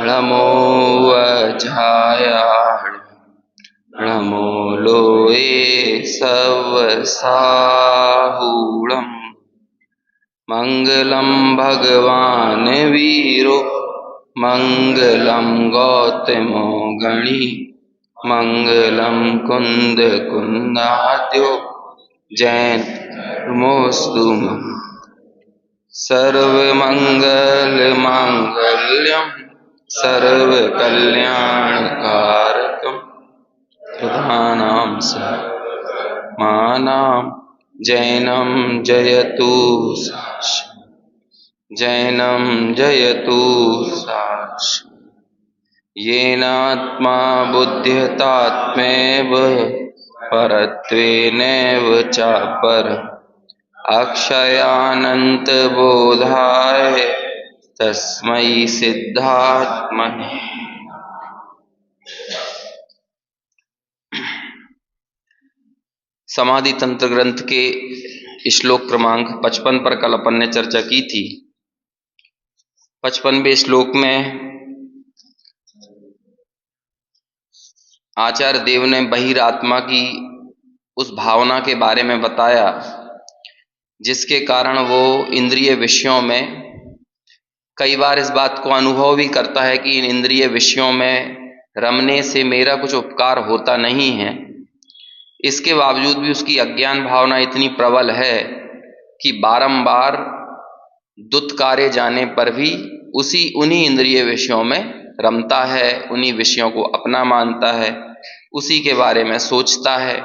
नमो वज्रायाण नमो लोए सवसाहूणम् मंगलम भगवान वीरो मंगलम गौतमो गणी मंगलम कुंद कुंदाद्यो जैन नमोस्तु सर्वमंगल मांगल्यम सर्वकल्याणकारकम प्रधानां मानां जैनम जयतु जैनम जयतु येनात्मा बुद्ध्यतात्मैव परत्वेनैव चापर अक्षयानंत बोधाय तस्मै सिद्धात्मने। समाधि तंत्र ग्रंथ के श्लोक क्रमांक 55 पर कल अपन ने चर्चा की थी। 55वें श्लोक में आचार्य देव ने बहिरात्मा की उस भावना के बारे में बताया जिसके कारण वो इंद्रिय विषयों में कई बार इस बात को अनुभव भी करता है कि इन इंद्रिय विषयों में रमने से मेरा कुछ उपकार होता नहीं है। इसके बावजूद भी उसकी अज्ञान भावना इतनी प्रबल है कि बारंबार दुत्कारे जाने पर भी उन्हीं इंद्रिय विषयों में रमता है, उन्हीं विषयों को अपना मानता है, उसी के बारे में सोचता है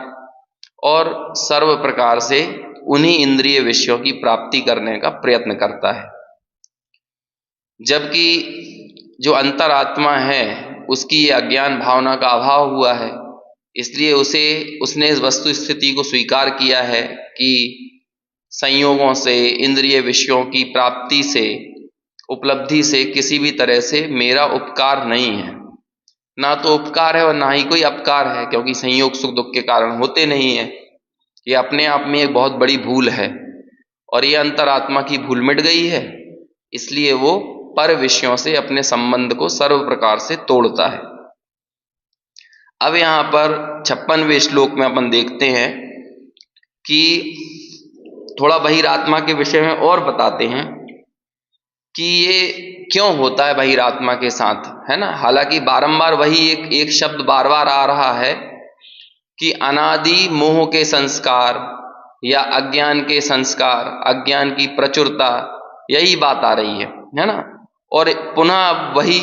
और सर्व प्रकार से उन्हीं इंद्रिय विषयों की प्राप्ति करने का प्रयत्न करता है। जबकि जो अंतरात्मा है उसकी ये अज्ञान भावना का अभाव हुआ है, इसलिए उसने इस वस्तु स्थिति को स्वीकार किया है कि संयोगों से, इंद्रिय विषयों की प्राप्ति से, उपलब्धि से किसी भी तरह से मेरा उपकार नहीं है। ना तो उपकार है और ना ही कोई अपकार है, क्योंकि संयोग सुख दुख के कारण होते नहीं है। ये अपने आप में एक बहुत बड़ी भूल है और ये अंतरात्मा की भूल मिट गई है, इसलिए वो पर विषयों से अपने संबंध को सर्व प्रकार से तोड़ता है। अब यहां पर 56वें श्लोक में अपन देखते हैं कि थोड़ा बहिरात्मा के विषय में और बताते हैं कि ये क्यों होता है बहिरात्मा के साथ, है ना। हालांकि बारंबार वही एक शब्द बार बार आ रहा है कि अनादि मोह के संस्कार या अज्ञान के संस्कार, अज्ञान की प्रचुरता, यही बात आ रही है ना। और पुनः वही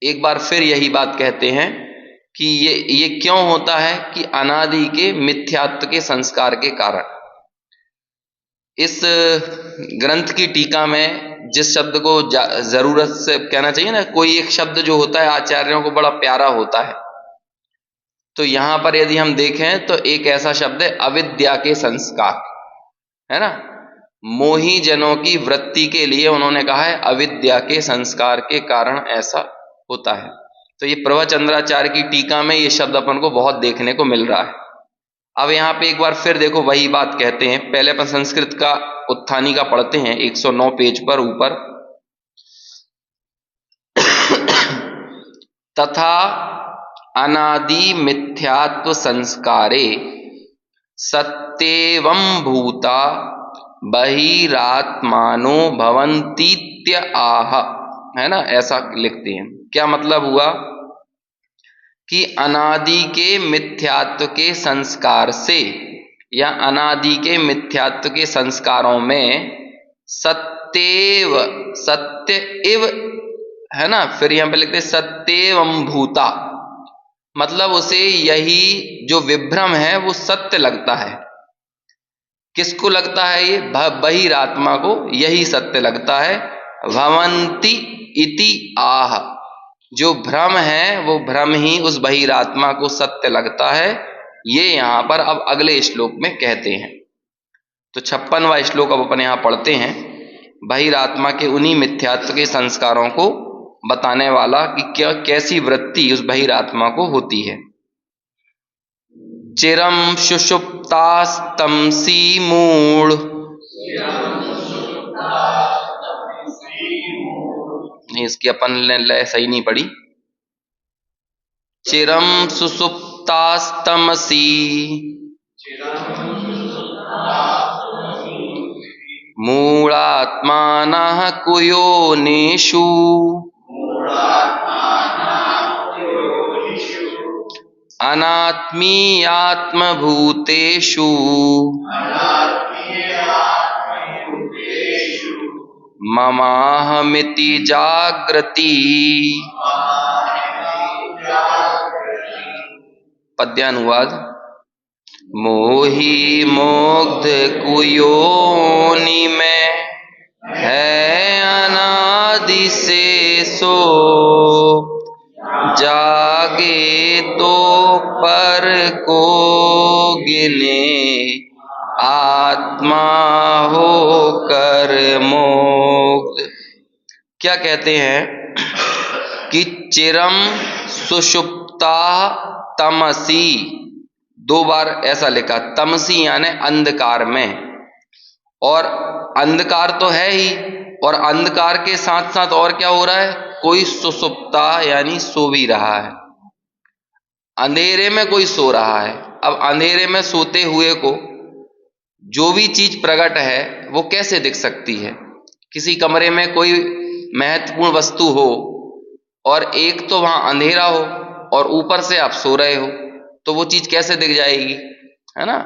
एक बार फिर यही बात कहते हैं कि ये क्यों होता है कि अनादि के मिथ्यात्व के संस्कार के कारण। इस ग्रंथ की टीका में जिस शब्द को जरूरत से कहना चाहिए ना, कोई एक शब्द जो होता है आचार्यों को बड़ा प्यारा होता है, तो यहां पर यदि हम देखें तो एक ऐसा शब्द है अविद्या के संस्कार, है ना। मोही जनों की वृत्ति के लिए उन्होंने कहा है अविद्या के संस्कार के कारण ऐसा होता है। तो ये प्रवचंद्राचार्य की टीका में ये शब्द अपन को बहुत देखने को मिल रहा है। अब यहाँ पे एक बार फिर देखो वही बात कहते हैं। पहले अपन संस्कृत का उत्थानी का पढ़ते हैं 109 पेज पर ऊपर। तथा अनादि मिथ्यात्व संस्कारे सत्येवं भूता बहिरात्मानो भवन्तीत्य आह, है ना, ऐसा लिखते हैं। क्या मतलब हुआ कि अनादि के मिथ्यात्व के संस्कार से या अनादि के मिथ्यात्व के संस्कारों में सत्येव, सत्य इव, है ना, फिर यहां पे लिखते सत्येवं भूता, मतलब उसे यही जो विभ्रम है वो सत्य लगता है। किसको लगता है? ये बहिरात्मा को यही सत्य लगता है। भवन्ति इति आह, जो भ्रम है वो भ्रम ही उस बहिरात्मा को सत्य लगता है। ये यहां पर अब अगले श्लोक में कहते हैं। तो 56वां श्लोक अब अपन यहां पढ़ते हैं। बहिरात्मा के उन्हीं मिथ्यात्व के संस्कारों को बताने वाला कि क्या कैसी वृत्ति उस बहिरात्मा को होती है। चिरम सुषुप्तास्तमसी मूढ़ कहीं इसकी अपन ने लय सही नहीं पड़ी। चिरम सुसुप्तास्तमसी मूढ़ात्मानः कुयोनिषु अनात्मीयात्मभूतेषु ममाहमिति जागृति। पद्यानुवाद। मोहि मुग्ध कुयोनि में है अनादि से सो, जागे तो पर को गिने आत्मा होकर मुक्त। क्या कहते हैं कि चिरम सुषुप्ता तमसी, 2 बार ऐसा लिखा, तमसी यानी अंधकार में, और अंधकार तो है ही, और अंधकार के साथ साथ और क्या हो रहा है, कोई सुसुप्ता यानी सो भी रहा है, अंधेरे में कोई सो रहा है। अब अंधेरे में सोते हुए को जो भी चीज प्रकट है वो कैसे दिख सकती है? किसी कमरे में कोई महत्वपूर्ण वस्तु हो और एक तो वहां अंधेरा हो और ऊपर से आप सो रहे हो, तो वो चीज कैसे दिख जाएगी, है ना?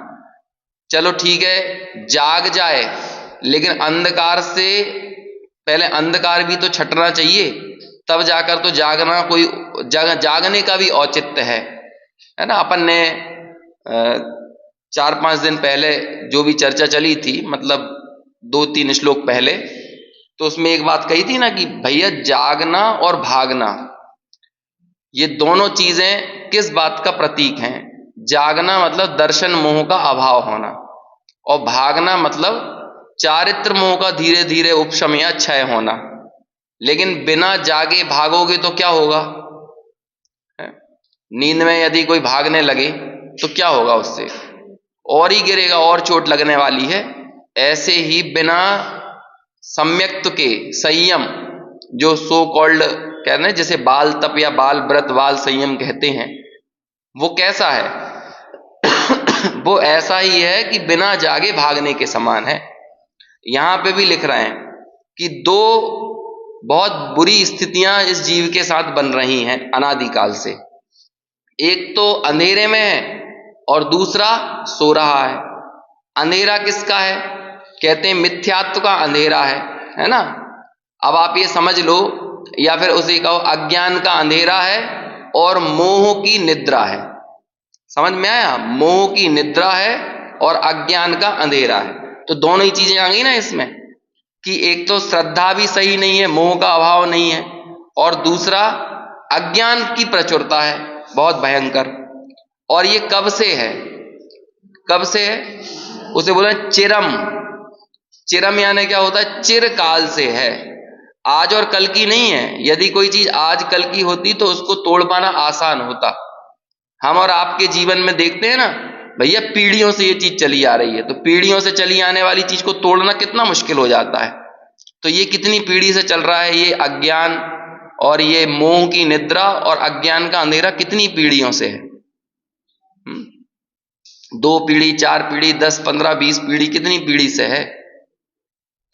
चलो ठीक है, जाग जाए, लेकिन अंधकार से पहले अंधकार भी तो छटना चाहिए, तब जाकर तो जागना, कोई जागने का भी औचित्य है ना? अपन ने 4-5 दिन पहले जो भी चर्चा चली थी, मतलब 2-3 श्लोक पहले, तो उसमें एक बात कही थी ना कि भैया जागना और भागना, ये दोनों चीजें किस बात का प्रतीक हैं? जागना मतलब दर्शन मोह का अभाव होना, और भागना मतलब चारित्र मोह का धीरे धीरे उपशम या क्षय होना। लेकिन बिना जागे भागोगे तो क्या होगा? नींद में यदि कोई भागने लगे तो क्या होगा उससे? और ही गिरेगा, और चोट लगने वाली है। ऐसे ही बिना सम्यक्त के संयम, जो सो कॉल्ड कहते हैं, जैसे बाल तप या बाल व्रत, बाल संयम कहते हैं, वो कैसा है? वो ऐसा ही है कि बिना जागे भागने के समान है। यहां पे भी लिख रहे हैं कि 2 बहुत बुरी स्थितियां इस जीव के साथ बन रही हैं अनादिकाल से। एक तो अंधेरे में है और दूसरा सो रहा है। अंधेरा किसका है? कहते हैं मिथ्यात्व का अंधेरा है ना? अब आप ये समझ लो, या फिर उसे कहो अज्ञान का अंधेरा है और मोह की निद्रा है। समझ में आया? मोह की निद्रा है और अज्ञान का अंधेरा है। तो दोनों ही चीजें आ गई ना इसमें, कि एक तो श्रद्धा भी सही नहीं है, मोह का अभाव नहीं है, और दूसरा अज्ञान की प्रचुरता है बहुत भयंकर। और ये कब से है? कब से है? उसे बोला चिरम। चिरम यानी क्या होता है? चिरकाल से है, आज और कल की नहीं है। यदि कोई चीज आज कल की होती तो उसको तोड़ पाना आसान होता। हम और आपके जीवन में देखते हैं ना भैया, पीढ़ियों से ये चीज चली आ रही है, तो पीढ़ियों से चली आने वाली चीज को तोड़ना कितना मुश्किल हो जाता है। तो ये कितनी पीढ़ी से चल रहा है, ये अज्ञान और ये मोह की निद्रा और अज्ञान का अंधेरा कितनी पीढ़ियों से है? 2 पीढ़ी, 4 पीढ़ी, 10, 15, 20 पीढ़ी, कितनी पीढ़ी से है?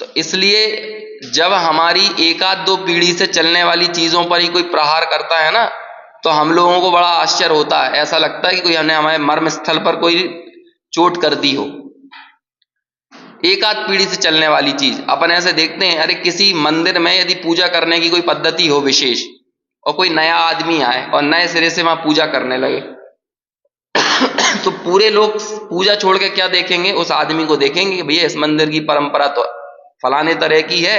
तो इसलिए जब हमारी 1-2 पीढ़ी से चलने वाली चीजों पर ही कोई प्रहार करता है ना, तो हम लोगों को बड़ा आश्चर्य होता है। ऐसा लगता है कि कोई हमने हमारे मर्म स्थल पर कोई चोट कर दी हो। 1-8 पीढ़ी से चलने वाली चीज अपन ऐसे देखते हैं। अरे किसी मंदिर में यदि पूजा करने की कोई पद्धति हो विशेष, और कोई नया आदमी आए और नए सिरे से वहां पूजा करने लगे, तो पूरे लोग पूजा छोड़ के क्या देखेंगे? उस आदमी को देखेंगे कि भैया इस मंदिर की परंपरा तो फलाने तरह की है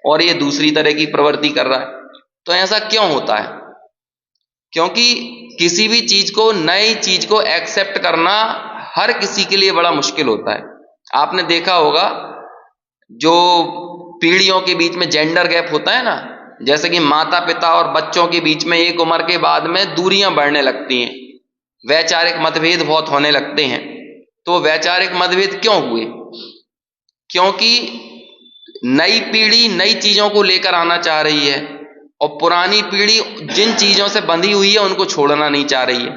और ये दूसरी तरह की प्रवृत्ति कर रहा है। तो ऐसा क्यों होता है? क्योंकि किसी भी चीज को, नई चीज को एक्सेप्ट करना हर किसी के लिए बड़ा मुश्किल होता है। आपने देखा होगा जो पीढ़ियों के बीच में जेंडर गैप होता है ना, जैसे कि माता पिता और बच्चों के बीच में एक उम्र के बाद में दूरियां बढ़ने लगती हैं, वैचारिक मतभेद बहुत होने लगते हैं। तो वैचारिक मतभेद क्यों हुए? क्योंकि नई पीढ़ी नई चीजों को लेकर आना चाह रही है, और पुरानी पीढ़ी जिन चीजों से बंधी हुई है उनको छोड़ना नहीं चाह रही है।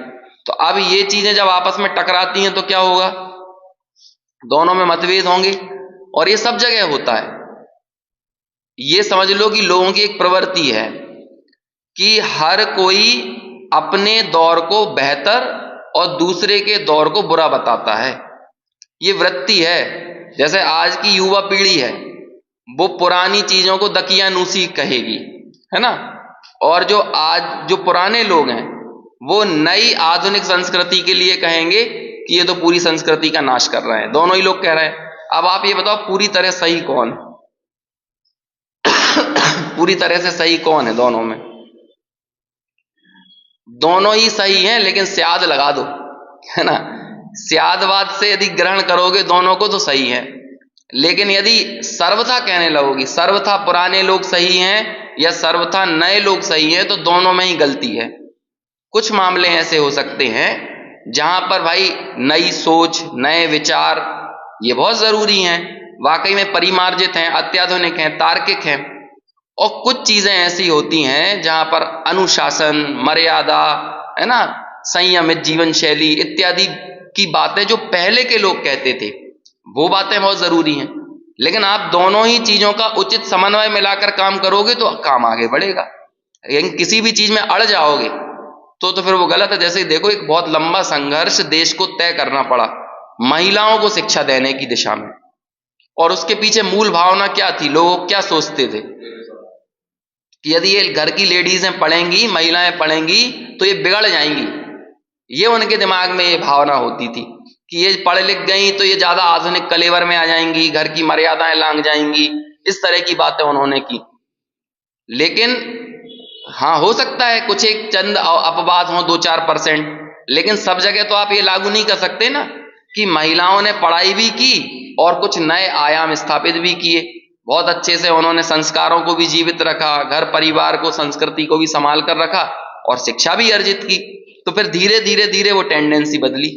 तो अब ये चीजें जब आपस में टकराती हैं तो क्या होगा, दोनों में मतभेद होंगे, और ये सब जगह होता है। ये समझ लो कि लोगों की एक प्रवृत्ति है कि हर कोई अपने दौर को बेहतर और दूसरे के दौर को बुरा बताता है। ये वृत्ति है। जैसे आज की युवा पीढ़ी है, वो पुरानी चीजों को दकियानूसी कहेगी, है ना, और जो पुराने लोग हैं वो नई आधुनिक संस्कृति के लिए कहेंगे कि ये तो पूरी संस्कृति का नाश कर रहे हैं। दोनों ही लोग कह रहे हैं। अब आप ये बताओ पूरी तरह सही कौन है? पूरी तरह से सही कौन है दोनों में? दोनों ही सही हैं, लेकिन स्याद लगा दो, है ना। स्यादवाद से यदि ग्रहण करोगे दोनों को तो सही है, लेकिन यदि सर्वथा कहने लगोगी सर्वथा पुराने लोग सही हैं या सर्वथा नए लोग सही हैं, तो दोनों में ही गलती है। कुछ मामले ऐसे हो सकते हैं जहां पर भाई नई सोच, नए विचार ये बहुत जरूरी हैं, वाकई में परिमार्जित हैं, अत्याधुनिक हैं, तार्किक हैं। और कुछ चीजें ऐसी होती हैं जहां पर अनुशासन, मर्यादा, है ना, संयमित जीवन शैली इत्यादि की बातें जो पहले के लोग कहते थे वो बातें बहुत जरूरी हैं। लेकिन आप दोनों ही चीजों का उचित समन्वय मिलाकर काम करोगे तो काम आगे बढ़ेगा। लेकिन किसी भी चीज में अड़ जाओगे तो फिर वो गलत है। जैसे देखो, एक बहुत लंबा संघर्ष देश को तय करना पड़ा महिलाओं को शिक्षा देने की दिशा में, और उसके पीछे मूल भावना क्या थी, लोग क्या सोचते थे कि यदि ये घर की लेडीजें पढ़ेंगी, महिलाएं पढ़ेंगी तो ये बिगड़ जाएंगी। ये उनके दिमाग में ये भावना होती थी कि ये पढ़ लिख गई तो ये ज्यादा आधुनिक कलेवर में आ जाएंगी, घर की मर्यादाएं लांघ जाएंगी, इस तरह की बातें उन्होंने की। लेकिन हाँ, हो सकता है कुछ एक चंद अपवाद हो, 2-4%, लेकिन सब जगह तो आप ये लागू नहीं कर सकते ना कि महिलाओं ने पढ़ाई भी की और कुछ नए आयाम स्थापित भी किए। बहुत अच्छे से उन्होंने संस्कारों को भी जीवित रखा, घर परिवार को, संस्कृति को भी संभाल कर रखा और शिक्षा भी अर्जित की। तो फिर धीरे धीरे धीरे वो टेंडेंसी बदली।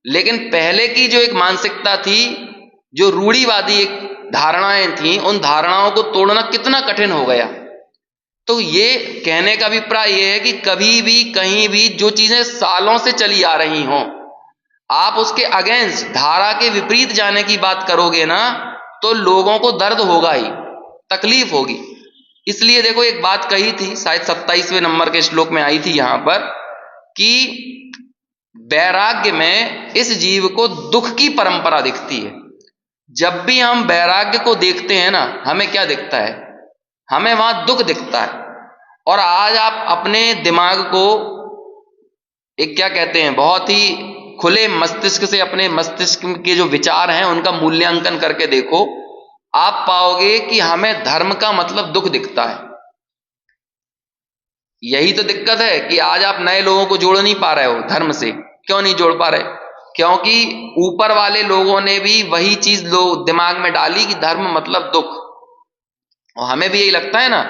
लेकिन पहले की जो एक मानसिकता थी, जो रूढ़िवादी एक धारणाएं थी, उन धारणाओं को तोड़ना कितना कठिन हो गया। तो ये कहने का अभिप्राय ये है कि कभी भी कहीं भी जो चीजें सालों से चली आ रही हों, आप उसके अगेंस्ट, धारा के विपरीत जाने की बात करोगे ना तो लोगों को दर्द होगा ही, तकलीफ होगी। इसलिए देखो, एक बात कही थी, शायद 27वें नंबर के श्लोक में आई थी यहां पर, कि वैराग्य में इस जीव को दुख की परंपरा दिखती है। जब भी हम वैराग्य को देखते हैं ना, हमें क्या दिखता है? हमें वहां दुख दिखता है। और आज आप अपने दिमाग को एक क्या कहते हैं, बहुत ही खुले मस्तिष्क से अपने मस्तिष्क के जो विचार हैं उनका मूल्यांकन करके देखो, आप पाओगे कि हमें धर्म का मतलब दुख दिखता है। यही तो दिक्कत है कि आज आप नए लोगों को जोड़ नहीं पा रहे हो धर्म से। क्यों नहीं जोड़ पा रहे? क्योंकि ऊपर वाले लोगों ने भी वही चीज लोग दिमाग में डाली कि धर्म मतलब दुख। और हमें भी यही लगता है ना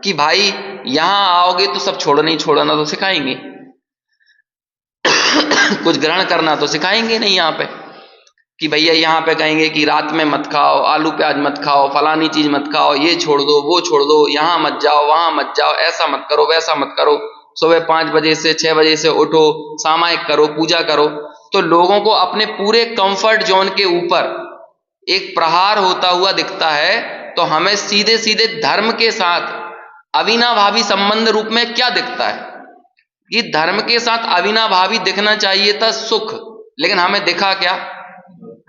कि भाई यहां आओगे तो सब छोड़ना ही छोड़ना तो सिखाएंगे, कुछ ग्रहण करना तो सिखाएंगे नहीं। यहाँ पे कि भैया यहाँ पे कहेंगे कि रात में मत खाओ, आलू प्याज मत खाओ, फलानी चीज मत खाओ, ये छोड़ दो, वो छोड़ दो, यहाँ मत जाओ, वहां मत जाओ, ऐसा मत करो, वैसा मत करो, सुबह 5 बजे से 6 बजे से उठो, सामायिक करो, पूजा करो। तो लोगों को अपने पूरे कंफर्ट जोन के ऊपर एक प्रहार होता हुआ दिखता है। तो हमें सीधे सीधे धर्म के साथ अविनाभावी संबंध रूप में क्या दिखता है कि धर्म के साथ अविनाभावी दिखना चाहिए था सुख, लेकिन हमें दिखा क्या?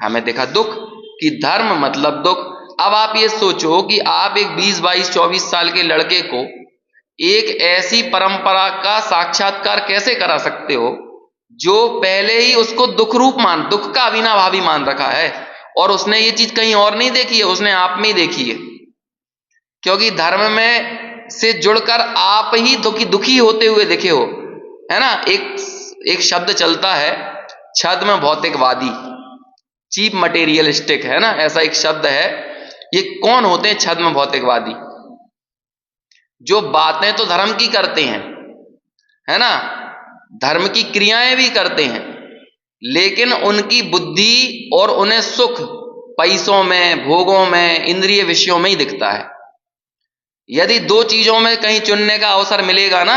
हमें दिखा दुख, कि धर्म मतलब दुख। अब आप ये सोचो कि आप एक 20, 22, 24 साल के लड़के को एक ऐसी परंपरा का साक्षात्कार कैसे करा सकते हो जो पहले ही उसको दुख का अविनाभावी मान रखा है, और उसने ये चीज कहीं और नहीं देखी है, उसने आप में ही देखी है। क्योंकि धर्म में से जुड़कर आप ही दुखी होते हुए दिखे हो, है ना। एक शब्द चलता है छद्म भौतिकवादी, चीप मटेरियलिस्टिक, है ना, ऐसा एक शब्द है। ये कौन होते हैं छद्म भौतिकवादी? जो बातें तो धर्म की करते हैं, है ना, धर्म की क्रियाएं भी करते हैं, लेकिन उनकी बुद्धि और उन्हें सुख पैसों में, भोगों में, इंद्रिय विषयों में ही दिखता है। यदि दो चीजों में कहीं चुनने का अवसर मिलेगा ना,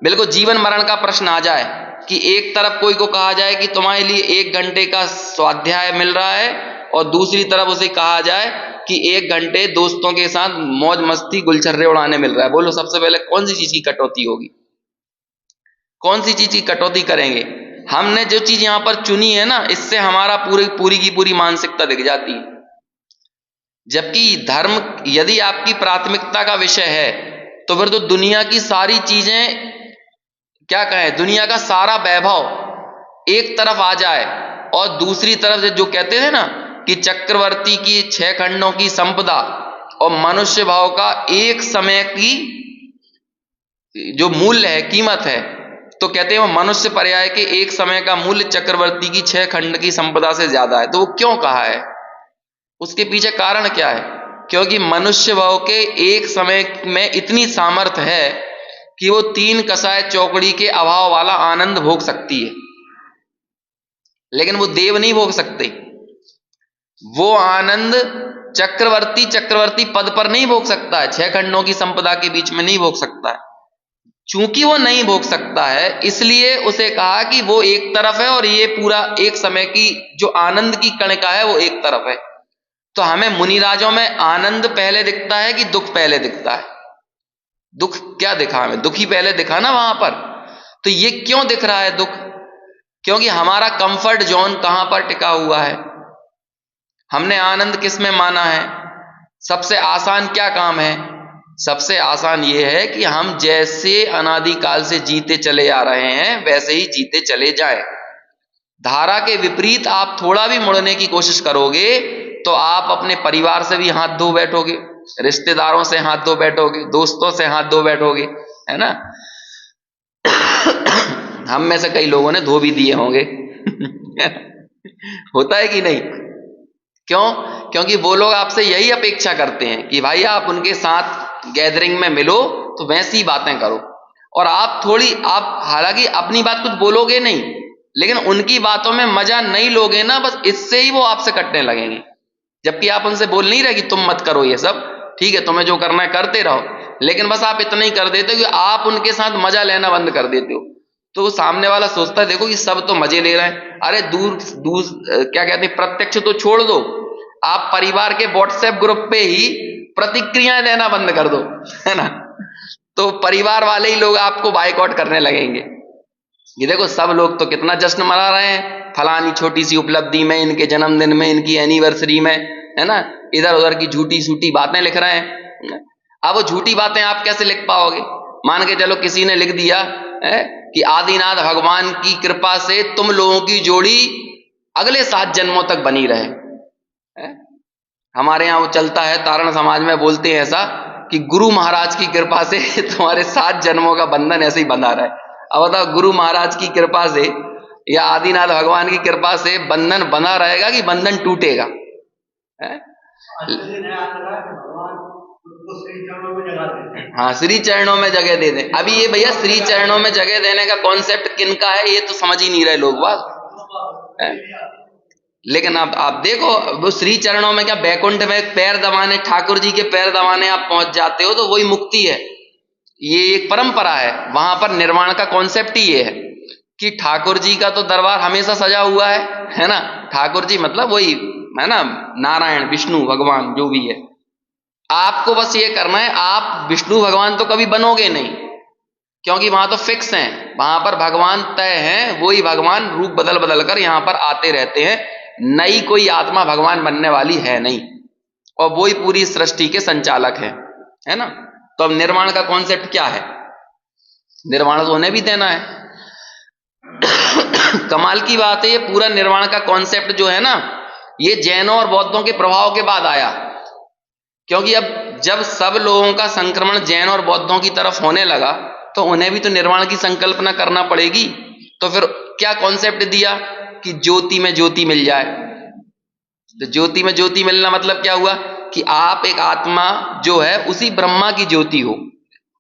बिल्कुल जीवन मरण का प्रश्न आ जाए कि एक तरफ कोई को कहा जाए कि तुम्हारे लिए 1 घंटे का स्वाध्याय मिल रहा है और दूसरी तरफ उसे कहा जाए कि 1 घंटे दोस्तों के साथ मौज मस्ती गुलछर्रे उड़ाने मिल रहा है, बोलो सबसे पहले कौन सी चीज की कटौती होगी? कौन सी चीज की कटौती करेंगे? हमने जो चीज यहां पर चुनी है ना, इससे हमारा पूरी की पूरी मानसिकता दिख जाती है। जबकि धर्म यदि आपकी प्राथमिकता का विषय है तो फिर तो दुनिया की सारी चीजें, क्या कहें, दुनिया का सारा वैभव एक तरफ आ जाए और दूसरी तरफ से जो कहते थे ना कि चक्रवर्ती की 6 खंडों की संपदा और मनुष्य भाव का एक समय की जो मूल्य है, कीमत है, तो कहते हैं वो मनुष्य पर्याय के एक समय का मूल्य चक्रवर्ती की 6 खंड की संपदा से ज्यादा है। तो वो क्यों कहा है? उसके पीछे कारण क्या है? क्योंकि मनुष्य भाव के एक समय में इतनी सामर्थ्य है कि वो 3 कसाय चौकड़ी के अभाव वाला आनंद भोग सकती है, लेकिन वो देव नहीं भोग सकते। वो आनंद चक्रवर्ती पद पर नहीं भोग सकता है, 6 खंडों की संपदा के बीच में नहीं भोग सकता है। चूंकि वो नहीं भोग सकता है, इसलिए उसे कहा कि वो एक तरफ है और ये पूरा एक समय की जो आनंद की कणिका है वो एक तरफ है। तो हमें मुनिराजों में आनंद पहले दिखता है कि दुख पहले दिखता है? दुख क्या दिखा हमें? दुखी पहले दिखा ना वहां पर। तो ये क्यों दिख रहा है दुख? क्योंकि हमारा कंफर्ट जोन कहां पर टिका हुआ है? हमने आनंद किस में माना है? सबसे आसान क्या काम है? सबसे आसान ये है कि हम जैसे अनादिकाल से जीते चले आ रहे हैं वैसे ही जीते चले जाएं। धारा के विपरीत आप थोड़ा भी मुड़ने की कोशिश करोगे तो आप अपने परिवार से भी हाथ धो बैठोगे, रिश्तेदारों से हाथ धो बैठोगे, दोस्तों से हाथ धो बैठोगे, है ना? हम में से कई लोगों ने धो भी दिए होंगे। होता है कि नहीं? क्यों? क्योंकि वो लोग आपसे यही अपेक्षा करते हैं कि भाई आप उनके साथ गैदरिंग में मिलो तो वैसी बातें करो, और आप हालांकि अपनी बात कुछ बोलोगे नहीं, लेकिन उनकी बातों में मजा नहीं लोगे ना, बस इससे ही वो आपसे कटने लगेंगे। जबकि आप उनसे बोल नहीं रहे कि तुम मत करो ये सब, ठीक है, तुम्हें जो करना है करते रहो, लेकिन बस आप इतना ही कर देते हो कि आप उनके साथ मजा लेना बंद कर देते हो। तो वो सामने वाला सोचता है देखो कि सब तो मजे ले रहे हैं, अरे दूर क्या कहते हैं, प्रत्यक्ष तो छोड़ दो, आप परिवार के व्हाट्सएप ग्रुप पे ही प्रतिक्रियाएं देना बंद कर दो, है ना? तो परिवार वाले ही लोग आपको बाइकआउट करने लगेंगे। ये देखो सब लोग तो कितना जश्न मना रहे हैं फलानी छोटी सी उपलब्धि में, इनके जन्मदिन में, इनकी एनिवर्सरी में, है ना? इधर उधर की झूठी सूटी बातें लिख रहे हैं। अब वो झूठी बातें आप कैसे लिख पाओगे? मान के चलो किसी ने लिख दिया है कि आदिनाथ भगवान की कृपा से तुम लोगों की जोड़ी अगले 7 जन्मों तक बनी रहे, है? हमारे यहाँ वो चलता है, तारण समाज में बोलते हैं ऐसा कि गुरु महाराज की कृपा से तुम्हारे 7 जन्मों का बंधन ऐसे ही बंधा रहा है। अब बताओ, गुरु महाराज की कृपा से या आदिनाथ भगवान की कृपा से बंधन बना रहेगा कि बंधन टूटेगा? हाँ, श्री चरणों में जगह दे दें। अभी ये भैया श्री चरणों में जगह देने का कॉन्सेप्ट किनका है ये तो समझ ही नहीं रहे लोग बात। लेकिन अब आप देखो, वो श्री चरणों में क्या बैकुंठ में पैर दबाने, ठाकुर जी के पैर दबाने आप पहुंच जाते हो तो वही मुक्ति है। ये एक परंपरा है, वहां पर निर्वाण का कॉन्सेप्ट ही ये है कि ठाकुर जी का तो दरबार हमेशा सजा हुआ है ना? ठाकुर जी मतलब वही है ना, नारायण विष्णु भगवान जो भी है। आपको बस ये करना है, आप विष्णु भगवान तो कभी बनोगे नहीं, क्योंकि वहां तो फिक्स हैं, वहां पर भगवान तय हैं, वही भगवान रूप बदल बदल कर यहां पर आते रहते हैं। नई कोई आत्मा भगवान बनने वाली है नहीं, और वही पूरी सृष्टि के संचालक है ना? तो अब निर्वाण का कॉन्सेप्ट क्या है? निर्वाण तो उन्हें भी देना है। कमाल की बात है, ये पूरा निर्वाण का कॉन्सेप्ट जो है ना, ये जैनों और बौद्धों के प्रभाव के बाद आया, क्योंकि अब जब सब लोगों का संक्रमण जैन और बौद्धों की तरफ होने लगा तो उन्हें भी तो निर्वाण की संकल्पना करना पड़ेगी। तो फिर क्या कॉन्सेप्ट दिया कि ज्योति में ज्योति मिल जाए। तो ज्योति में ज्योति मिलना मतलब क्या हुआ कि आप एक आत्मा जो है उसी ब्रह्मा की ज्योति हो,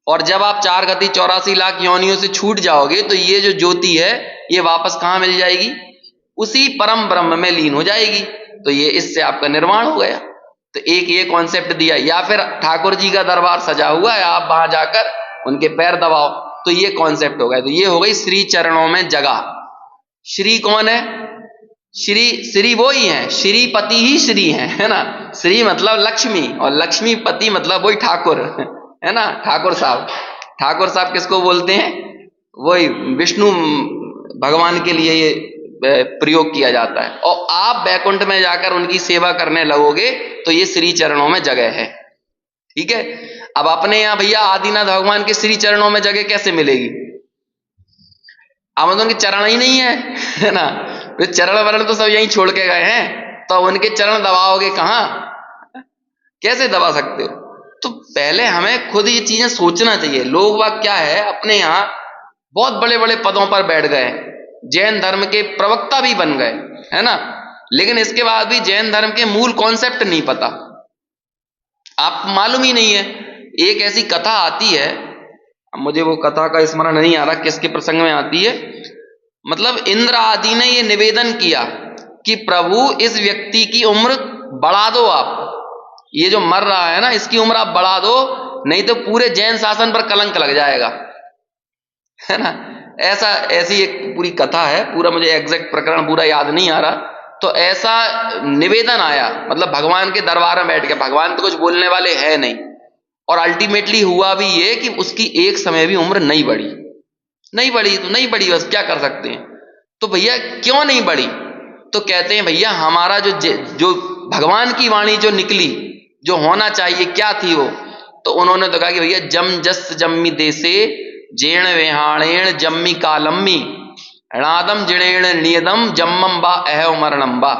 और जब आप 4 गति 84 लाख योनियों से छूट जाओगे तो ये जो ज्योति है ये वापस कहां मिल जाएगी? उसी परम ब्रह्म में लीन हो जाएगी। तो ये इससे आपका निर्वाण हो गया। तो एक ये कॉन्सेप्ट दिया। या फिर ठाकुर जी का दरबार सजा हुआ है, आप वहां जाकर उनके पैर दबाओ, तो ये कॉन्सेप्ट हो गया। तो ये हो गई श्री चरणों में जगह। श्री कौन है? श्री, श्री वो ही है, श्रीपति ही श्री है ना। श्री मतलब लक्ष्मी, और लक्ष्मीपति मतलब वही ठाकुर है ना, ठाकुर साहब। ठाकुर साहब किसको बोलते हैं? वही विष्णु भगवान के लिए ये प्रयोग किया जाता है। और आप बैकुंठ में जाकर उनकी सेवा करने लगोगे तो ये श्री चरणों में जगह है। ठीक है। अब अपने यहां भैया आदिनाथ भगवान के श्री चरणों में जगह कैसे मिलेगी? अब उनके चरण ही नहीं है ना, तो चरण वरण तो सब यहीं छोड़ के गए हैं, तो उनके चरण दबाओगे कहां? कैसे दबा सकते हो? तो पहले हमें खुद ये चीजें सोचना चाहिए। लोग बाग क्या है, अपने यहां बहुत बड़े बड़े पदों पर बैठ गए, जैन धर्म के प्रवक्ता भी बन गए, है ना, लेकिन इसके बाद भी जैन धर्म के मूल कॉन्सेप्ट नहीं पता, आपको मालूम ही नहीं है। एक ऐसी कथा आती है, मुझे वो कथा का स्मरण नहीं आ रहा किसके प्रसंग में आती है, मतलब इंद्र आदि ने ये निवेदन किया कि प्रभु इस व्यक्ति की उम्र बढ़ा दो, आप ये जो मर रहा है ना इसकी उम्र आप बढ़ा दो, नहीं तो पूरे जैन शासन पर कलंक लग जाएगा, है ना। ऐसी एक पूरी कथा है, पूरा मुझे एग्जैक्ट प्रकरण पूरा याद नहीं आ रहा। तो ऐसा निवेदन आया, मतलब भगवान के दरबार में बैठ के, भगवान तो कुछ बोलने वाले हैं नहीं, और अल्टीमेटली हुआ भी ये कि उसकी एक समय भी उम्र नहीं बढ़ी। नहीं बढ़ी तो नहीं बढ़ी, बस क्या कर सकते हैं। तो भैया क्यों नहीं बढ़ी? तो कहते हैं भैया हमारा जो भगवान की वाणी जो निकली, जो होना चाहिए, क्या थी वो? तो उन्होंने तो कहा कि भैया जम जस जम्मी देसे जेण वेहाणेण जम्मी कालम्मी णादम जिणेण नियदम जम्मम बा अहव मरणम बा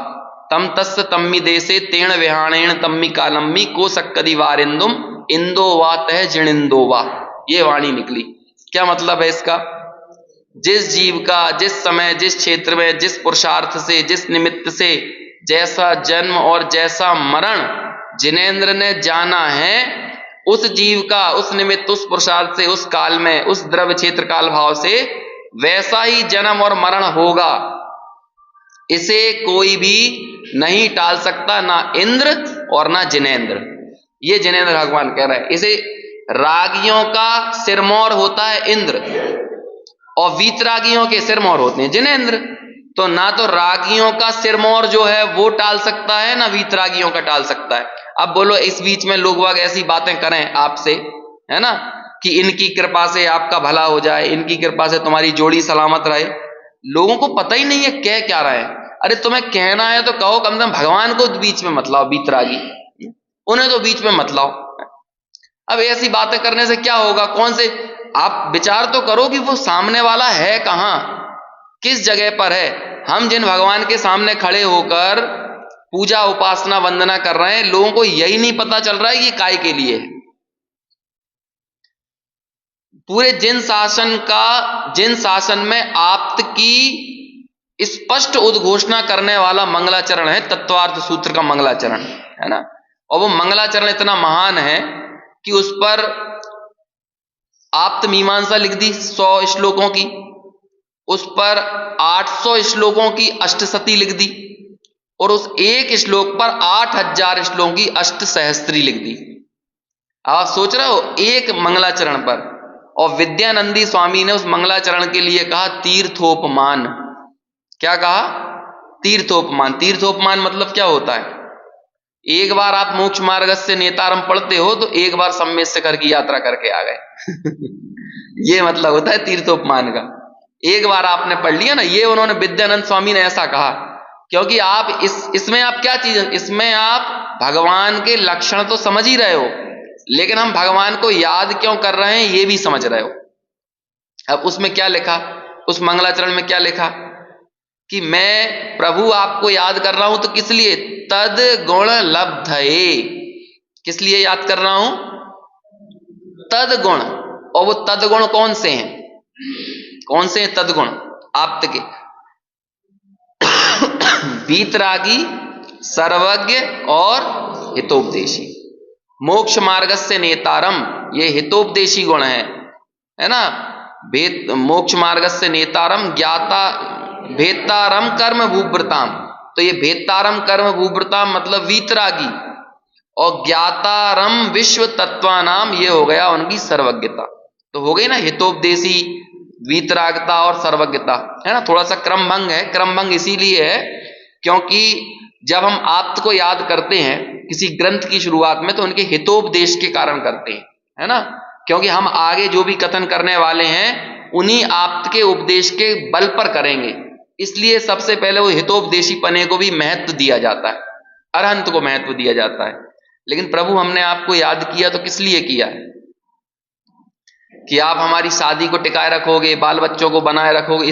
तम तस् तम्मी देसे तेण विहाणेण तम्मी कालम्मी को सक्कदी वारिंदुम इंदो वा तह जिणिंदो वा। ये वाणी निकली। क्या मतलब है इसका? जिस जीव का जिस समय, जिस क्षेत्र में, जिस पुरुषार्थ से, जिस निमित्त से जैसा जन्म और जैसा मरण जिनेंद्र ने जाना है, उस जीव का उस निमित्त, उस पुरुषार्थ से, उस काल में, उस द्रव्य क्षेत्र काल भाव से वैसा ही जन्म और मरण होगा। इसे कोई भी नहीं टाल सकता, ना इंद्र और ना जिनेंद्र। ये जिनेंद्र भगवान कह रहा है। इसे रागियों का सिरमौर होता है इंद्र, और वीतरागियों के सिरमौर होते हैं जिनेंद्र। तो ना तो रागियों का सिरमौर जो है वो टाल सकता है, ना वीतरागियों का टाल सकता है। अब बोलो इस बीच में लोग वाग ऐसी बातें करें आपसे, है ना, कि इनकी कृपा से आपका भला हो जाए, इनकी कृपा से तुम्हारी जोड़ी सलामत रहे। लोगों को पता ही नहीं है कह क्या रहे हैं। अरे तुम्हें कहना है तो कहो, कम से कम भगवान को बीच में मत लाओ, वीतरागी उन्हें तो बीच में मत लाओ। अब ऐसी बातें करने से क्या होगा? कौन से, आप विचार तो करो कि वो सामने वाला है कहां, किस जगह पर है। हम जिन भगवान के सामने खड़े होकर पूजा उपासना वंदना कर रहे हैं, लोगों को यही नहीं पता चल रहा है कि ये काय के लिए है। पूरे जिन शासन में आप्त की स्पष्ट उद्घोषणा करने वाला मंगलाचरण है, तत्वार्थ सूत्र का मंगलाचरण, है ना। और वो मंगलाचरण इतना महान है कि उस पर आप्त मीमांसा लिख दी 100 श्लोकों की, उस पर 800 श्लोकों की अष्टशती लिख दी, और उस एक श्लोक पर 8000 श्लोकों की अष्टसहस्त्री लिख दी। आप सोच रहे हो एक मंगलाचरण पर। और विद्यानंदी स्वामी ने उस मंगलाचरण के लिए कहा तीर्थोपमान। क्या कहा? तीर्थोपमान। तीर्थोपमान मतलब क्या होता है? एक बार आप मोक्ष मार्ग से नेतारम पढ़ते हो तो एक बार सम्मेद शिखर की यात्रा करके आ गए ये मतलब होता है तीर्थोपमान का। एक बार आपने पढ़ लिया ना, ये उन्होंने विद्यानंद स्वामी ने ऐसा कहा, क्योंकि आप इसमें आप क्या चीज, इसमें आप भगवान के लक्षण तो समझ ही रहे हो, लेकिन हम भगवान को याद क्यों कर रहे हैं ये भी समझ रहे हो। अब उसमें क्या लिखा, उस मंगलाचरण में क्या लिखा कि मैं प्रभु आपको याद कर रहा हूं तो किस लिए? तद गुण लब्धये। किस लिए याद कर रहा हूं? तद गुण। और वो तद गुण कौन से हैं? कौन से हैं तद गुण? आप्त के वीतरागी, सर्वज्ञ और हितोपदेशी। मोक्ष मार्ग से नेतारम, ये हितोपदेशी गुण है ना। मोक्ष मार्ग से नेतारम ज्ञाता भेत्तारम कर्म भूव्रताम। तो ये भेत्तारम कर्म भूव्रताम मतलब वीतरागी, और ज्ञातारम विश्व तत्वानाम, ये हो गया उनकी सर्वज्ञता। तो हो गई ना हितोपदेशी, वीतरागता और सर्वज्ञता, है ना। थोड़ा सा क्रम भंग है। क्रम भंग इसीलिए है क्योंकि जब हम आप्त को याद करते हैं किसी ग्रंथ की शुरुआत में तो उनके हितोपदेश के कारण करते हैं, है ना। क्योंकि हम आगे जो भी कथन करने वाले हैं उन्हीं आप्त के उपदेश के बल पर करेंगे, इसलिए सबसे पहले वो हितोपदेशी पने को भी महत्व दिया जाता है, अरहंत को महत्व दिया जाता है। लेकिन प्रभु हमने आपको याद किया तो किस लिए किया है? कि आप हमारी शादी को टिकाए रखोगे, बाल बच्चों को बनाए रखोगे,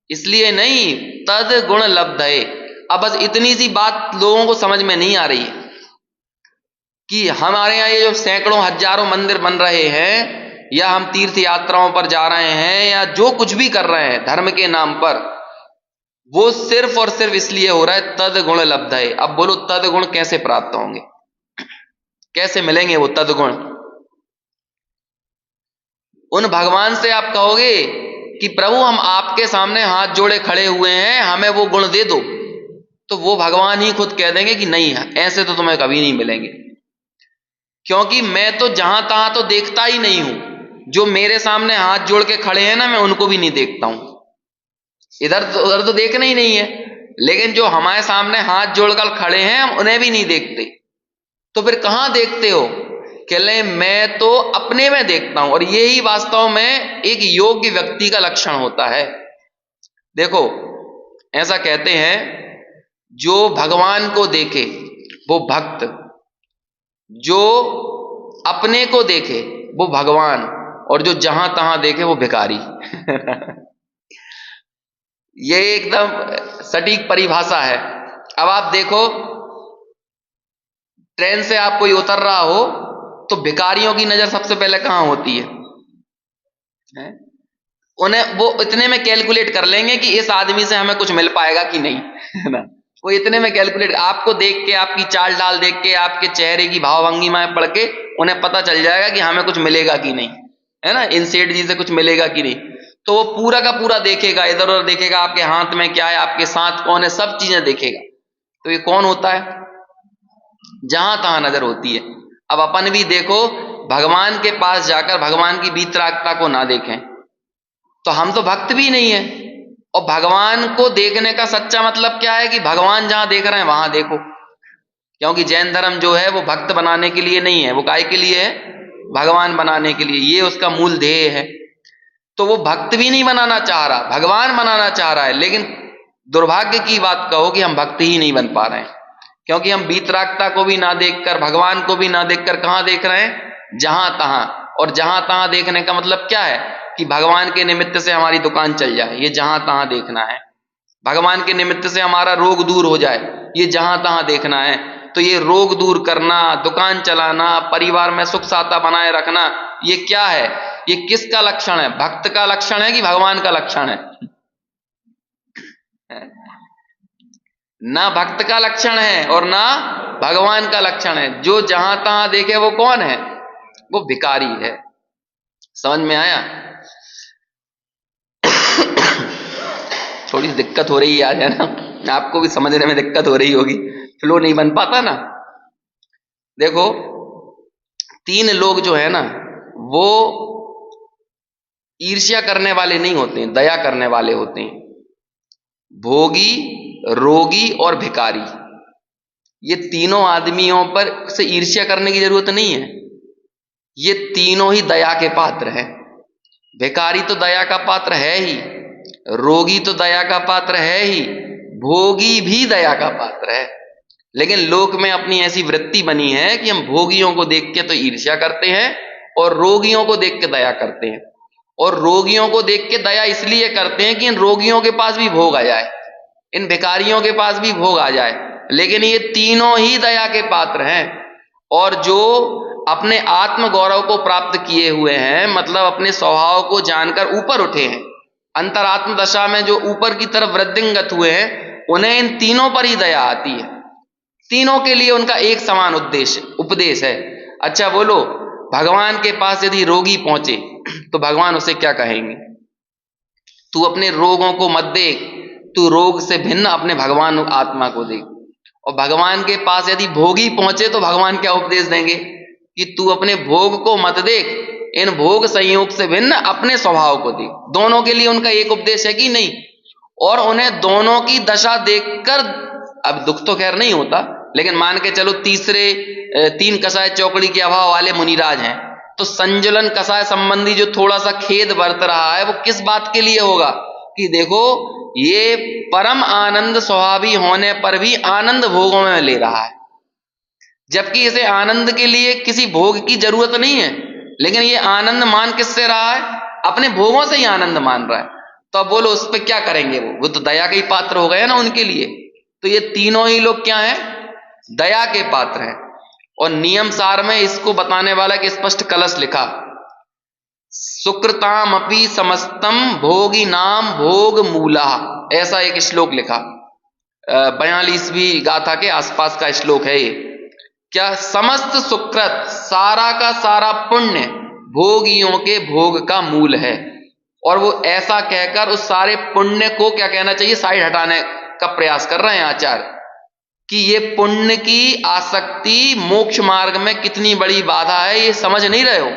इसलिए नहीं। तद गुण लब्धये। अब बस इतनी सी बात लोगों को समझ में नहीं आ रही है कि हमारे यहाँ ये जो सैकड़ों हजारों मंदिर बन रहे हैं, या हम तीर्थ यात्राओं पर जा रहे हैं, या जो कुछ भी कर रहे हैं धर्म के नाम पर, वो सिर्फ और सिर्फ इसलिए हो रहा है तद गुण लब्धये। अब बोलो तद गुण कैसे प्राप्त होंगे, कैसे मिलेंगे वो तद गुण? उन भगवान से आप कहोगे कि प्रभु हम आपके सामने हाथ जोड़े खड़े हुए हैं, हमें वो गुण दे दो, तो वो भगवान ही खुद कह देंगे कि नहीं, ऐसे तो तुम्हें कभी नहीं मिलेंगे। क्योंकि मैं तो जहां तहां तो देखता ही नहीं हूं। जो मेरे सामने हाथ जोड़ के खड़े हैं ना, मैं उनको भी नहीं देखता हूं, इधर उधर तो देखना ही नहीं है। लेकिन जो हमारे सामने हाथ जोड़कर खड़े हैं हम उन्हें भी नहीं देखते। तो फिर कहां देखते हो? कहले मैं तो अपने में देखता हूं। और यही वास्तव में एक योग्य व्यक्ति का लक्षण होता है। देखो ऐसा कहते हैं, जो भगवान को देखे वो भक्त, जो अपने को देखे वो भगवान, और जो जहां तहां देखे वो भिखारी। ये एकदम सटीक परिभाषा है। अब आप देखो, ट्रेन से आप कोई उतर रहा हो तो भिखारियों की नजर सबसे पहले कहां होती है? उन्हें वो इतने में कैलकुलेट कर लेंगे कि इस आदमी से हमें कुछ मिल पाएगा कि नहीं, है ना। वो इतने में कैलकुलेट, आपको देख के, आपकी चाल डाल देख के, आपके चेहरे की भावभंगिमाएं पढ़ के उन्हें पता चल जाएगा कि हमें कुछ मिलेगा कि नहीं, है ना, इन सेठ जी से कुछ मिलेगा कि नहीं। तो वो पूरा का पूरा देखेगा, इधर उधर देखेगा, आपके हाथ में क्या है, आपके साथ कौन है, सब चीजें देखेगा। तो ये कौन होता है? जहां तहां नजर होती है। अब अपन भी देखो, भगवान के पास जाकर भगवान की वीतरागता को ना देखें तो हम तो भक्त भी नहीं है। और भगवान को देखने का सच्चा मतलब क्या है कि भगवान जहां देख रहे हैं वहां देखो। क्योंकि जैन धर्म जो है वो भक्त बनाने के लिए नहीं है, वो काय के लिए है? भगवान बनाने के लिए। ये उसका मूल ध्येय है। तो वो भक्त भी नहीं बनाना चाह रहा, भगवान बनाना चाह रहा है। लेकिन दुर्भाग्य की बात कहो कि हम भक्त ही नहीं बन पा रहे हैं, क्योंकि हम वीतरागता को भी ना देखकर, भगवान को भी ना देखकर कहां देख रहे हैं? जहां तहां। और जहां तहां देखने का मतलब क्या है? कि भगवान के निमित्त से हमारी दुकान चल जाए, ये जहां तहां देखना है। भगवान के निमित्त से हमारा रोग दूर हो जाए, ये जहां तहां देखना है। तो ये रोग दूर करना, दुकान चलाना, परिवार में सुख साता बनाए रखना, ये क्या है? ये किसका लक्षण है? भक्त का लक्षण है कि भगवान का लक्षण है? ना भक्त का लक्षण है और ना भगवान का लक्षण है। जो जहां तहां देखे वो कौन है? वो भिखारी है। समझ में आया? थोड़ी दिक्कत हो रही है आज, है ना। आपको भी समझने में दिक्कत हो रही होगी, फ्लो नहीं बन पाता ना। देखो, तीन लोग जो है ना, वो ईर्ष्या करने वाले नहीं होते हैं, दया करने वाले होते हैं। भोगी, रोगी और भिखारी, ये तीनों आदमियों पर से ईर्ष्या करने की जरूरत नहीं है। ये तीनों ही दया के पात्र हैं। भिखारी तो दया का पात्र है ही, रोगी तो दया का पात्र है ही, भोगी भी दया का पात्र है। लेकिन लोक में अपनी ऐसी वृत्ति बनी है कि हम भोगियों को देख के तो ईर्ष्या करते हैं और रोगियों को देख के दया करते हैं। और रोगियों को देख के दया इसलिए करते हैं कि इन रोगियों के पास भी भोग आ जाए, इन भिखारियों के पास भी भोग आ जाए। लेकिन ये तीनों ही दया के पात्र हैं। और जो अपने आत्म गौरव को प्राप्त किए हुए हैं, मतलब अपने स्वभाव को जानकर ऊपर उठे हैं, अंतरात्म दशा में जो ऊपर की तरफ वृद्धिंगत हुए हैं, उन्हें इन तीनों पर ही दया आती है। तीनों के लिए उनका एक समान उद्देश्य उपदेश है। अच्छा बोलो, भगवान के पास यदि रोगी पहुंचे तो भगवान उसे क्या कहेंगे? तू अपने रोगों को मत देख, तू रोग से भिन्न अपने भगवान आत्मा को देख। और भगवान के पास यदि भोगी पहुंचे तो भगवान क्या उपदेश देंगे कि तू अपने भोग को मत देख, इन भोग संयोग से भिन्न अपने स्वभाव को देख। दोनों के लिए उनका एक उपदेश है कि नहीं, और उन्हें दोनों की दशा देखकर, अब दुख तो खैर नहीं होता, लेकिन मान के चलो तीन कषाय चौकड़ी के अभाव वाले मुनिराज हैं, तो संजुलन कषाय संबंधी जो थोड़ा सा खेद बरत रहा है वो किस बात के लिए होगा कि देखो ये परम आनंद स्वभावी होने पर भी आनंद भोगों में ले रहा है, जबकि इसे आनंद के लिए किसी भोग की जरूरत नहीं है, लेकिन ये आनंद मान किससे रहा है, अपने भोगों से ही आनंद मान रहा है। तो अब बोलो उस पर क्या करेंगे, वो तो दया के ही पात्र हो गए ना उनके लिए। तो ये तीनों ही लोग क्या हैं, दया के पात्र हैं। और नियम सार में इसको बताने वाला कि स्पष्ट कलश लिखा, सुकृताम अपि समस्तम भोगी नाम भोग मूला, ऐसा एक श्लोक लिखा, 42वीं गाथा के आसपास का श्लोक है ये। क्या समस्त सुकृत, सारा का सारा पुण्य भोगियों के भोग का मूल है। और वो ऐसा कहकर उस सारे पुण्य को क्या कहना चाहिए, साइड हटाने का प्रयास कर रहे हैं आचार्य कि ये पुण्य की आसक्ति मोक्ष मार्ग में कितनी बड़ी बाधा है, ये समझ नहीं रहे हो।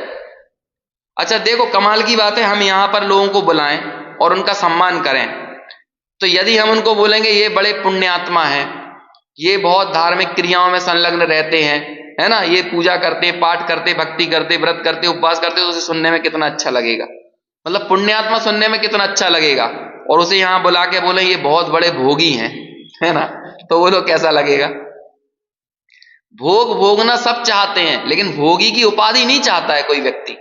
अच्छा देखो कमाल की बात है, हम यहां पर लोगों को बुलाएं और उनका सम्मान करें, तो यदि हम उनको बोलेंगे ये बड़े पुण्यात्मा हैं, ये बहुत धार्मिक क्रियाओं में संलग्न रहते हैं, है ना, ये पूजा करते, पाठ करते, भक्ति करते, व्रत करते, उपवास करते, तो उसे सुनने में कितना अच्छा लगेगा, मतलब पुण्यात्मा सुनने में कितना अच्छा लगेगा। और उसे यहां बुला के बोले ये बहुत बड़े भोगी हैं, है ना, तो वो लोग कैसा लगेगा। भोग भोगना सब चाहते हैं, लेकिन भोगी की उपाधि नहीं चाहता है कोई व्यक्ति।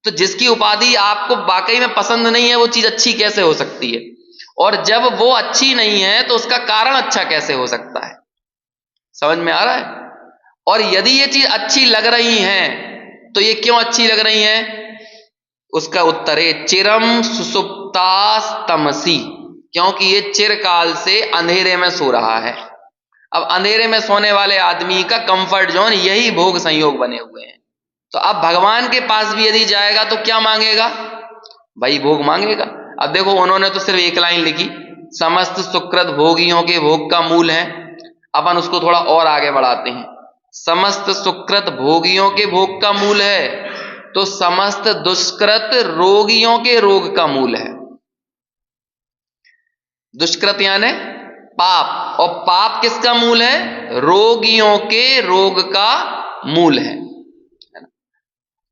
तो जिसकी उपाधि आपको वाकई में पसंद नहीं है वो चीज अच्छी कैसे हो सकती है, और जब वो अच्छी नहीं है तो उसका कारण अच्छा कैसे हो सकता है, समझ में आ रहा है। और यदि ये चीज अच्छी लग रही है तो ये क्यों अच्छी लग रही है, उसका उत्तर है चिरम सुसुप्तास तमसी, क्योंकि ये चिरकाल से अंधेरे में सो रहा है। अब अंधेरे में सोने वाले आदमी का कंफर्ट जोन यही भोग संयोग बने हुए हैं। तो अब भगवान के पास भी यदि जाएगा तो क्या मांगेगा, भाई भोग मांगेगा। अब देखो उन्होंने तो सिर्फ एक लाइन लिखी, समस्त सुकृत भोगियों के भोग का मूल है। अपन उसको थोड़ा और आगे बढ़ाते हैं, समस्त सुकृत भोगियों के भोग का मूल है, तो समस्त दुष्कृत रोगियों के रोग का मूल है। दुष्कृत यानी पाप, और पाप किसका मूल है, रोगियों के रोग का मूल है।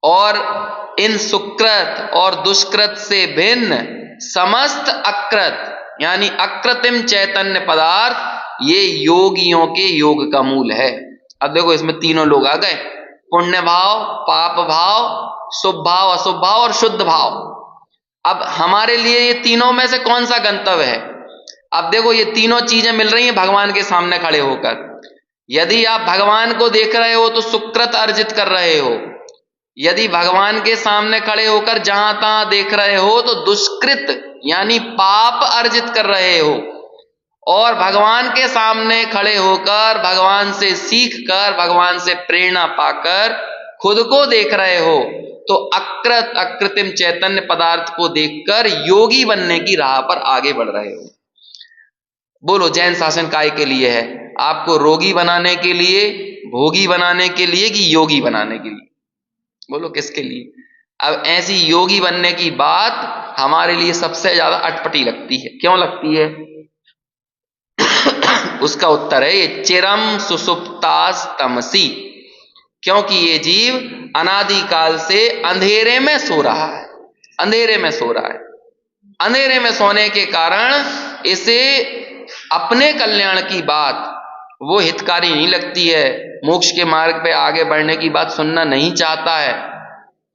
और इन सुकृत और दुष्कृत से भिन्न समस्त अकृत यानी अकृत्रिम चैतन्य पदार्थ, ये योगियों के योग का मूल है। अब देखो इसमें तीनों लोग आ गए, पुण्य भाव, पाप भाव, शुभ भाव, अशुभ भाव और शुद्ध भाव। अब हमारे लिए ये तीनों में से कौन सा गंतव्य है। अब देखो ये तीनों चीजें मिल रही हैं भगवान के सामने खड़े होकर। यदि आप भगवान को देख रहे हो तो सुकृत अर्जित कर रहे हो, यदि भगवान के सामने खड़े होकर जहां तहां देख रहे हो तो दुष्कृत यानी पाप अर्जित कर रहे हो, और भगवान के सामने खड़े होकर भगवान से सीख कर, भगवान से प्रेरणा पाकर खुद को देख रहे हो तो अकृत अकृत्रिम चैतन्य पदार्थ को देखकर योगी बनने की राह पर आगे बढ़ रहे हो। बोलो जैन शासन काय के लिए है, आपको रोगी बनाने के लिए, भोगी बनाने के लिए, कि योगी बनाने के लिए, बोलो किसके लिए। अब ऐसी योगी बनने की बात हमारे लिए सबसे ज्यादा अटपटी लगती है, क्यों लगती है उसका उत्तर है ये चिरम सुसुप्तास तमसी, क्योंकि ये जीव अनादिकाल से अंधेरे में सो रहा है, अंधेरे में सो रहा है। अंधेरे में सोने के कारण इसे अपने कल्याण की बात वो हितकारी नहीं लगती है, मोक्ष के मार्ग पे आगे बढ़ने की बात सुनना नहीं चाहता है।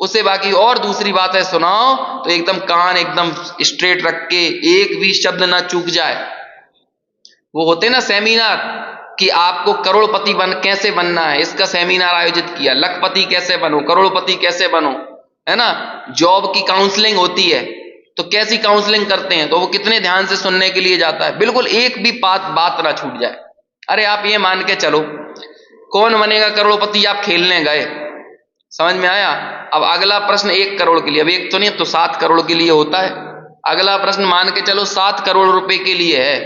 उसे बाकी और दूसरी बातें सुनाओ तो एकदम कान एकदम स्ट्रेट रख के एक भी शब्द ना चूक जाए। वो होते ना सेमिनार कि आपको करोड़पति कैसे बनना है, इसका सेमिनार आयोजित किया, लखपति कैसे बनो, करोड़पति कैसे बनो, है ना। जॉब की काउंसलिंग होती है तो कैसी काउंसलिंग करते हैं, तो वो कितने ध्यान से सुनने के लिए जाता है, बिल्कुल एक भी बात ना छूट जाए। अरे आप ये मान के चलो कौन बनेगा करोड़पति, आप खेलने गए, समझ में आया। अब अगला प्रश्न 1 करोड़ के लिए, अब एक तो नहीं तो 7 करोड़ के लिए होता है। अगला प्रश्न मान के चलो 7 करोड़ रुपए के लिए है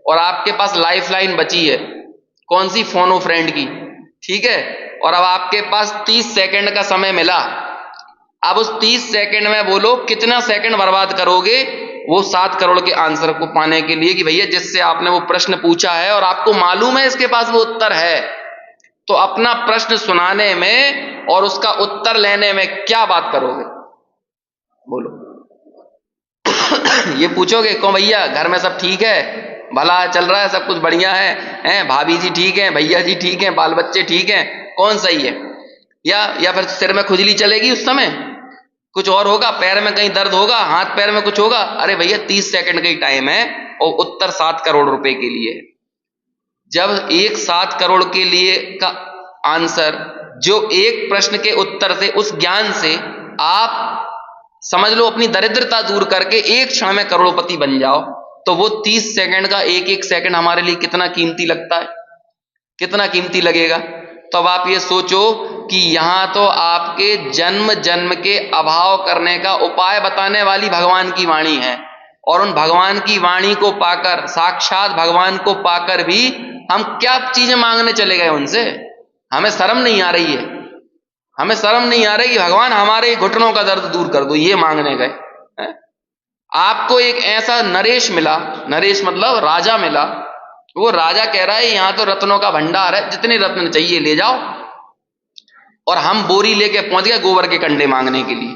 और आपके पास लाइफ लाइन बची है, कौन सी, फोन ओ फ्रेंड की, ठीक है। और अब आपके पास 30 सेकंड का समय मिला। अब उस 30 सेकंड में बोलो कितना सेकंड बर्बाद करोगे वो 7 करोड़ के आंसर को पाने के लिए कि भैया जिससे आपने वो प्रश्न पूछा है और आपको मालूम है इसके पास वो उत्तर है, तो अपना प्रश्न सुनाने में और उसका उत्तर लेने में क्या बात करोगे? बोलो। ये पूछोगे क्यों भैया घर में सब ठीक है, भला चल रहा है, सब कुछ बढ़िया है, हैं भाभी जी ठीक है, भैया जी ठीक है, बाल बच्चे ठीक हैं, कौन सही है? या फिर सिर में खुजली चलेगी, उस समय कुछ और होगा, पैर में कहीं दर्द होगा, हाथ पैर में कुछ होगा। अरे भैया 30 सेकंड का ही टाइम है और उत्तर 7 करोड़ रुपए के लिए है। जब एक 7 करोड़ के लिए का आंसर, जो एक प्रश्न के उत्तर से, उस ज्ञान से आप समझ लो अपनी दरिद्रता दूर करके एक क्षण में करोड़पति बन जाओ, तो वो 30 सेकंड का एक एक सेकंड हमारे लिए कितना कीमती लगता है, कितना कीमती लगेगा। तो अब आप ये सोचो कि यहां तो आपके जन्म जन्म के अभाव करने का उपाय बताने वाली भगवान की वाणी है, और उन भगवान की वाणी को पाकर, साक्षात भगवान को पाकर भी हम क्या चीजें मांगने चले गए उनसे? हमें शर्म नहीं आ रही है, हमें शर्म नहीं आ रही कि भगवान हमारे घुटनों का दर्द दूर कर दो, ये मांगने गए हैं? आपको एक ऐसा नरेश मिला, नरेश मतलब राजा मिला, वो राजा कह रहा है यहां तो रत्नों का भंडार है, जितने रत्न चाहिए ले जाओ, और हम बोरी लेके पहुंच गए गोबर के कंडे मांगने के लिए,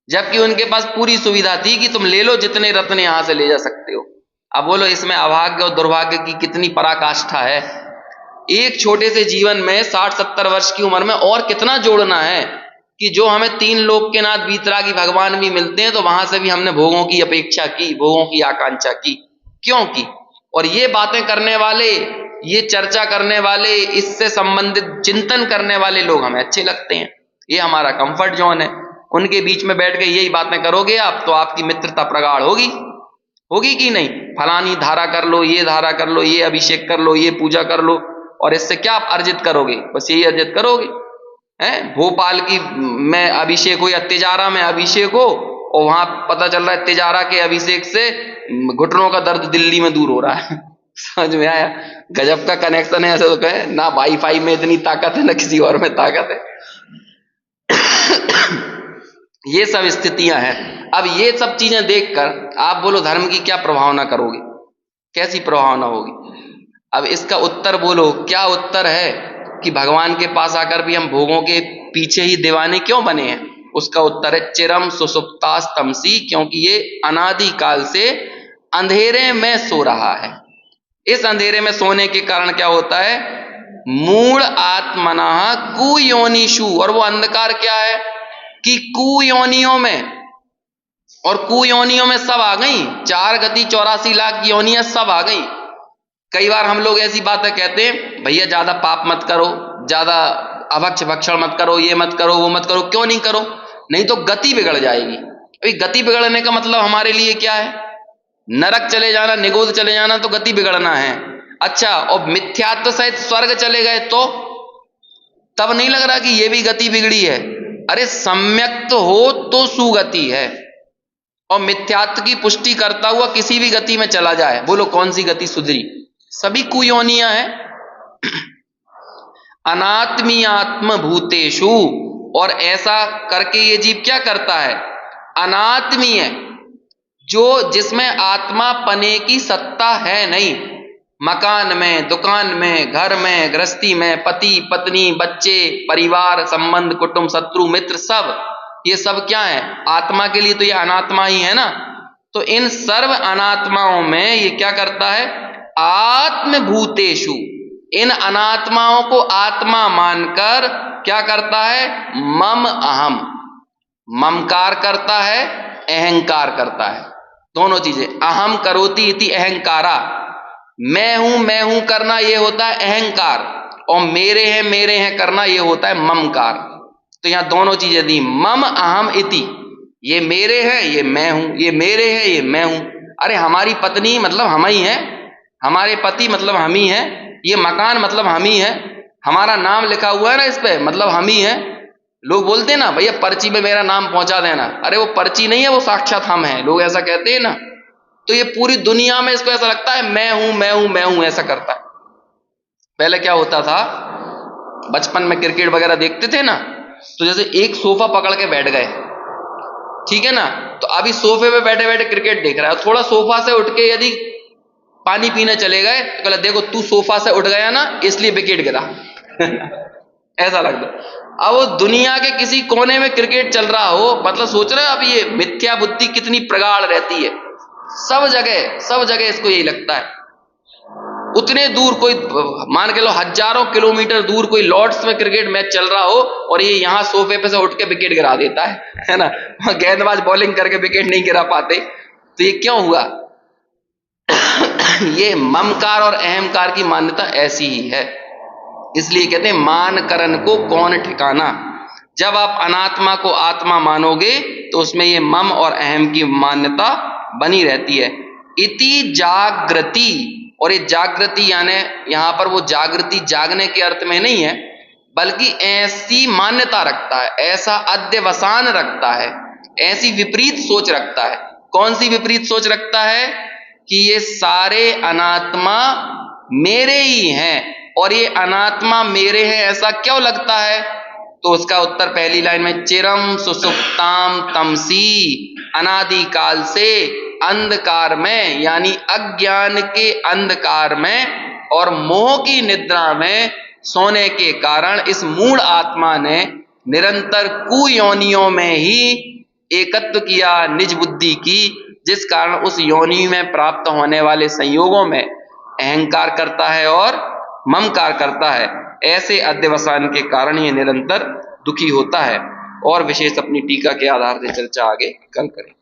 जबकि उनके पास पूरी सुविधा थी कि तुम ले लो जितने रत्न यहां से ले जा सकते हो। अब बोलो इसमें अभाग्य और दुर्भाग्य की कितनी पराकाष्ठा है। एक छोटे से जीवन में 60-70 वर्ष की उम्र में और कितना जोड़ना है कि जो हमें 3 लोक के नाथ वीतरागी भगवान भी मिलते हैं, तो वहां से भी हमने भोगों की अपेक्षा की, भोगों की आकांक्षा की, क्यों की? और ये बातें करने वाले, ये चर्चा करने वाले, इससे संबंधित चिंतन करने वाले लोग हमें अच्छे लगते हैं, ये हमारा कंफर्ट जोन है। उनके बीच में बैठ के यही बातें करोगे आप, तो आपकी मित्रता प्रगाढ़ होगी, होगी कि नहीं? फलानी धारा कर लो, ये धारा कर लो, ये अभिषेक कर लो, ये पूजा कर लो, और इससे क्या आप अर्जित करोगे? बस यही अर्जित करोगे, हैं? भोपाल की में अभिषेक हो या तिजारा में अभिषेक हो, और वहां पता चल रहा है तिजारा के अभिषेक से घुटनों का दर्द दिल्ली में दूर हो रहा है। समझ में आया? गजब का कनेक्शन है, ऐसे तो कहे ना, वाईफाई में इतनी ताकत है ना किसी और में ताकत है। ये सब स्थितियां हैं। अब ये सब चीजें देखकर आप बोलो धर्म की क्या प्रभावना करोगे, कैसी प्रभावना होगी? अब इसका उत्तर बोलो, क्या उत्तर है कि भगवान के पास आकर भी हम भोगों के पीछे ही दीवाने क्यों बने हैं? उसका उत्तर है चिरम सुसुप्तास तमसी, क्योंकि ये अनादि काल से अंधेरे में सो रहा है। इस अंधेरे में सोने के कारण क्या होता है? मूढ़ आत्मनः कुयोनिषु, और वो अंधकार क्या है कि कुयोनियों में, और कुयोनियों में सब आ गई, 4 गति 84 लाख योनियां सब आ गई। कई बार हम लोग ऐसी बातें कहते हैं, भैया ज्यादा पाप मत करो, ज्यादा अभक्ष भक्षण मत करो, ये मत करो, वो मत करो। क्यों नहीं करो? नहीं तो गति बिगड़ जाएगी। अभी गति बिगड़ने का मतलब हमारे लिए क्या है? नरक चले जाना, निगोद चले जाना तो गति बिगड़ना है। अच्छा, और मिथ्यात्व सहित स्वर्ग चले गए तो तब नहीं लग रहा कि ये भी गति बिगड़ी है? अरे सम्यक तो हो तो सुगति है, और मिथ्यात्व की पुष्टि करता हुआ किसी भी गति में चला जाए, बोलो कौन सी गति सुधरी? सभी कुयोनियां हैं। अनात्मीयात्म भूतेषु, और ऐसा करके ये जीव क्या करता है? अनात्मीय, जो जिसमें आत्मा पने की सत्ता है नहीं, मकान में, दुकान में, घर में, गृहस्थी में, पति पत्नी, बच्चे, परिवार, संबंध, कुटुंब, शत्रु, मित्र, सब ये सब क्या है? आत्मा के लिए तो ये अनात्मा ही है ना। तो इन सर्व अनात्माओं में ये क्या करता है? आत्मभूतेषु, इन अनात्माओं को आत्मा मानकर क्या करता है? मम अहम, ममकार करता है, अहंकार करता है। दोनों चीजें, अहम करोति इति अहंकारा, मैं हूं करना ये होता है अहंकार, और मेरे हैं करना ये होता है ममकार। तो यहां दोनों चीजें दी, मम अहम इति, ये मेरे हैं, ये मैं हूं, ये मेरे हैं, ये मैं हूं। अरे हमारी पत्नी मतलब हम ही है, हमारे पति मतलब हम ही है, ये मकान मतलब हम ही है, हमारा नाम लिखा हुआ है ना इस पे मतलब हम ही है। लोग बोलते हैं ना भैया पर्ची पे मेरा नाम पहुंचा देना, अरे वो पर्ची नहीं है, वो साक्षात हम है, लोग ऐसा कहते हैं ना। तो ये पूरी दुनिया में इसको ऐसा लगता है मैं हूं, ऐसा करता है। पहले क्या होता था, बचपन में क्रिकेट वगैरह देखते थे ना, तो जैसे एक सोफा पकड़ के बैठ गए, ठीक है ना, तो अभी सोफे पे बैठे बैठे क्रिकेट देख रहा है, थोड़ा सोफा से उठ के यदि पानी पीने चले गए तो कहला देखो तू सोफा से उठ गया ना इसलिए विकेट गिरा। ऐसा लगता। अब वो दुनिया के किसी कोने में क्रिकेट चल रहा हो, मतलब सोच रहे हो अब ये मिथ्या बुद्धि कितनी प्रगाढ़ रहती है, सब जगह इसको यही लगता है। उतने दूर कोई, मान के लो हजारों किलोमीटर दूर कोई लॉर्ड्स में क्रिकेट मैच चल रहा हो और ये यहां सोफे पे से उठ के विकेट गिरा देता है ना, गेंदबाज बॉलिंग करके विकेट नहीं गिरा पाते, तो ये क्यों हुआ? ये ममकार और अहंकार की मान्यता ऐसी ही है। इसलिए कहते हैं मान करन को कौन ठिकाना। जब आप अनात्मा को आत्मा मानोगे तो उसमें ये मम और अहम की मान्यता बनी रहती है। इति जागृति, और ये जागृति यानी यहां पर वो जागृति जागने के अर्थ में नहीं है, बल्कि ऐसी मान्यता रखता है, ऐसा अध्यवसान रखता है, ऐसी विपरीत सोच रखता है। कौन सी विपरीत सोच रखता है? कि ये सारे अनात्मा मेरे ही हैं, और ये अनात्मा मेरे हैं ऐसा क्यों लगता है? तो उसका उत्तर पहली लाइन में, चिरम सुसुप्ताम तमसी, अनादि काल से अंधकार में यानी अज्ञान के अंधकार में और मोह की निद्रा में सोने के कारण इस मूढ़ आत्मा ने निरंतर कुयोनियों में ही एकत्व किया निज बुद्धि की, जिस कारण उस योनि में प्राप्त होने वाले संयोगों में अहंकार करता है और ममकार करता है। ऐसे अध्यवसान के कारण ये निरंतर दुखी होता है। और विशेष अपनी टीका के आधार से चर्चा आगे कल करें।